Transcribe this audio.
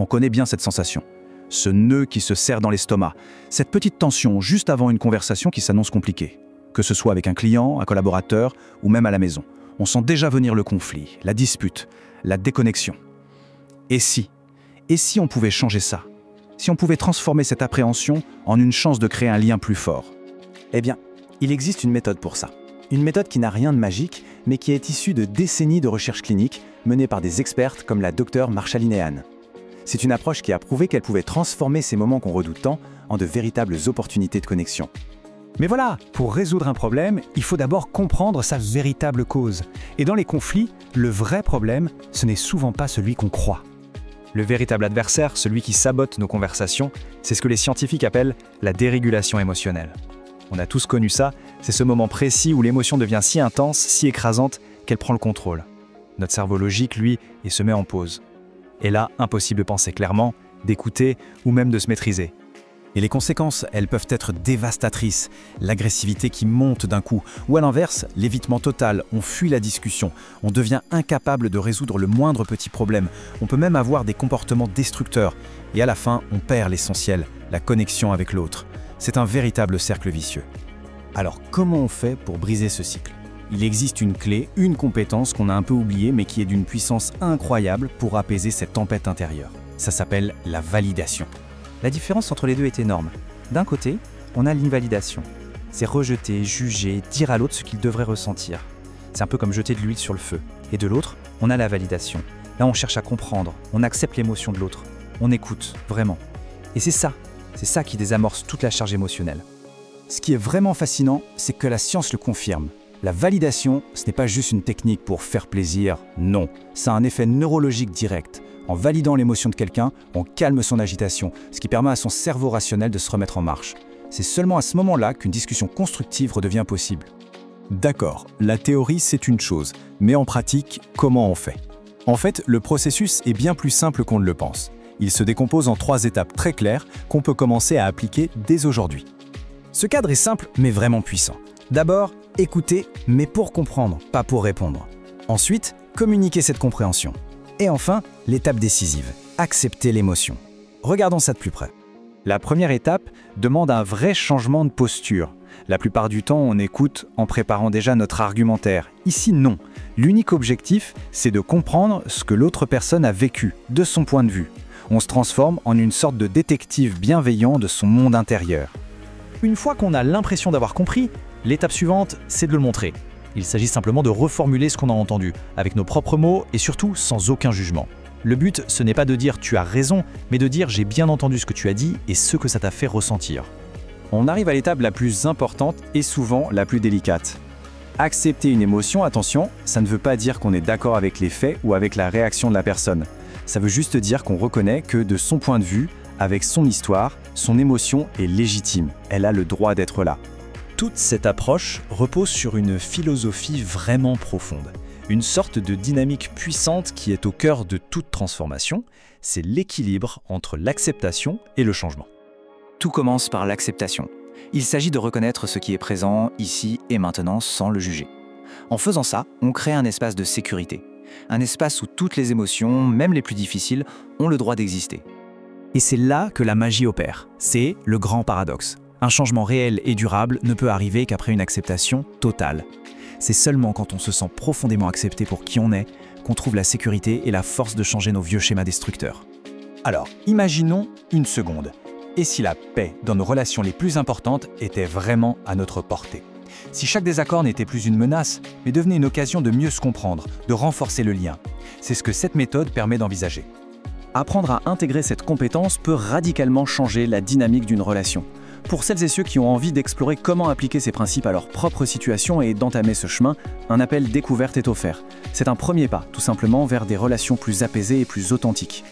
On connaît bien cette sensation. Ce nœud qui se serre dans l'estomac, cette petite tension juste avant une conversation qui s'annonce compliquée. Que ce soit avec un client, un collaborateur ou même à la maison. On sent déjà venir le conflit, la dispute, la déconnexion. Et si on pouvait changer ça? Si on pouvait transformer cette appréhension en une chance de créer un lien plus fort? Eh bien, il existe une méthode pour ça. Une méthode qui n'a rien de magique, mais qui est issue de décennies de recherches cliniques menées par des expertes comme la docteure Marshaline Hahn. C'est une approche qui a prouvé qu'elle pouvait transformer ces moments qu'on redoute tant en de véritables opportunités de connexion. Mais voilà, pour résoudre un problème, il faut d'abord comprendre sa véritable cause. Et dans les conflits, le vrai problème, ce n'est souvent pas celui qu'on croit. Le véritable adversaire, celui qui sabote nos conversations, c'est ce que les scientifiques appellent la dérégulation émotionnelle. On a tous connu ça, c'est ce moment précis où l'émotion devient si intense, si écrasante, qu'elle prend le contrôle. Notre cerveau logique, lui, il se met en pause. Et là, impossible de penser clairement, d'écouter ou même de se maîtriser. Et les conséquences, elles peuvent être dévastatrices. L'agressivité qui monte d'un coup, ou à l'inverse, l'évitement total, on fuit la discussion, on devient incapable de résoudre le moindre petit problème, on peut même avoir des comportements destructeurs, et à la fin, on perd l'essentiel, la connexion avec l'autre. C'est un véritable cercle vicieux. Alors comment on fait pour briser ce cycle? Il existe une clé, une compétence qu'on a un peu oubliée, mais qui est d'une puissance incroyable pour apaiser cette tempête intérieure. Ça s'appelle la validation. La différence entre les deux est énorme. D'un côté, on a l'invalidation. C'est rejeter, juger, dire à l'autre ce qu'il devrait ressentir. C'est un peu comme jeter de l'huile sur le feu. Et de l'autre, on a la validation. Là, on cherche à comprendre, on accepte l'émotion de l'autre. On écoute, vraiment. Et c'est ça qui désamorce toute la charge émotionnelle. Ce qui est vraiment fascinant, c'est que la science le confirme. La validation, ce n'est pas juste une technique pour faire plaisir, non. Ça a un effet neurologique direct. En validant l'émotion de quelqu'un, on calme son agitation, ce qui permet à son cerveau rationnel de se remettre en marche. C'est seulement à ce moment-là qu'une discussion constructive redevient possible. D'accord, la théorie c'est une chose, mais en pratique, comment on fait? En fait, le processus est bien plus simple qu'on ne le pense. Il se décompose en 3 étapes très claires qu'on peut commencer à appliquer dès aujourd'hui. Ce cadre est simple, mais vraiment puissant. D'abord, écouter, mais pour comprendre, pas pour répondre. Ensuite, communiquer cette compréhension. Et enfin, l'étape décisive, accepter l'émotion. Regardons ça de plus près. La première étape demande un vrai changement de posture. La plupart du temps, on écoute en préparant déjà notre argumentaire. Ici, non. L'unique objectif, c'est de comprendre ce que l'autre personne a vécu, de son point de vue. On se transforme en une sorte de détective bienveillant de son monde intérieur. Une fois qu'on a l'impression d'avoir compris, l'étape suivante, c'est de le montrer. Il s'agit simplement de reformuler ce qu'on a entendu, avec nos propres mots et surtout sans aucun jugement. Le but, ce n'est pas de dire « tu as raison », mais de dire « j'ai bien entendu ce que tu as dit et ce que ça t'a fait ressentir ». On arrive à l'étape la plus importante et souvent la plus délicate. Accepter une émotion, attention, ça ne veut pas dire qu'on est d'accord avec les faits ou avec la réaction de la personne. Ça veut juste dire qu'on reconnaît que de son point de vue, avec son histoire, son émotion est légitime. Elle a le droit d'être là. Toute cette approche repose sur une philosophie vraiment profonde. Une sorte de dynamique puissante qui est au cœur de toute transformation, c'est l'équilibre entre l'acceptation et le changement. Tout commence par l'acceptation. Il s'agit de reconnaître ce qui est présent, ici et maintenant, sans le juger. En faisant ça, on crée un espace de sécurité. Un espace où toutes les émotions, même les plus difficiles, ont le droit d'exister. Et c'est là que la magie opère. C'est le grand paradoxe. Un changement réel et durable ne peut arriver qu'après une acceptation totale. C'est seulement quand on se sent profondément accepté pour qui on est qu'on trouve la sécurité et la force de changer nos vieux schémas destructeurs. Alors, imaginons une seconde. Et si la paix dans nos relations les plus importantes était vraiment à notre portée? Si chaque désaccord n'était plus une menace, mais devenait une occasion de mieux se comprendre, de renforcer le lien. C'est ce que cette méthode permet d'envisager. Apprendre à intégrer cette compétence peut radicalement changer la dynamique d'une relation. Pour celles et ceux qui ont envie d'explorer comment appliquer ces principes à leur propre situation et d'entamer ce chemin, un appel découverte est offert. C'est un premier pas, tout simplement, vers des relations plus apaisées et plus authentiques.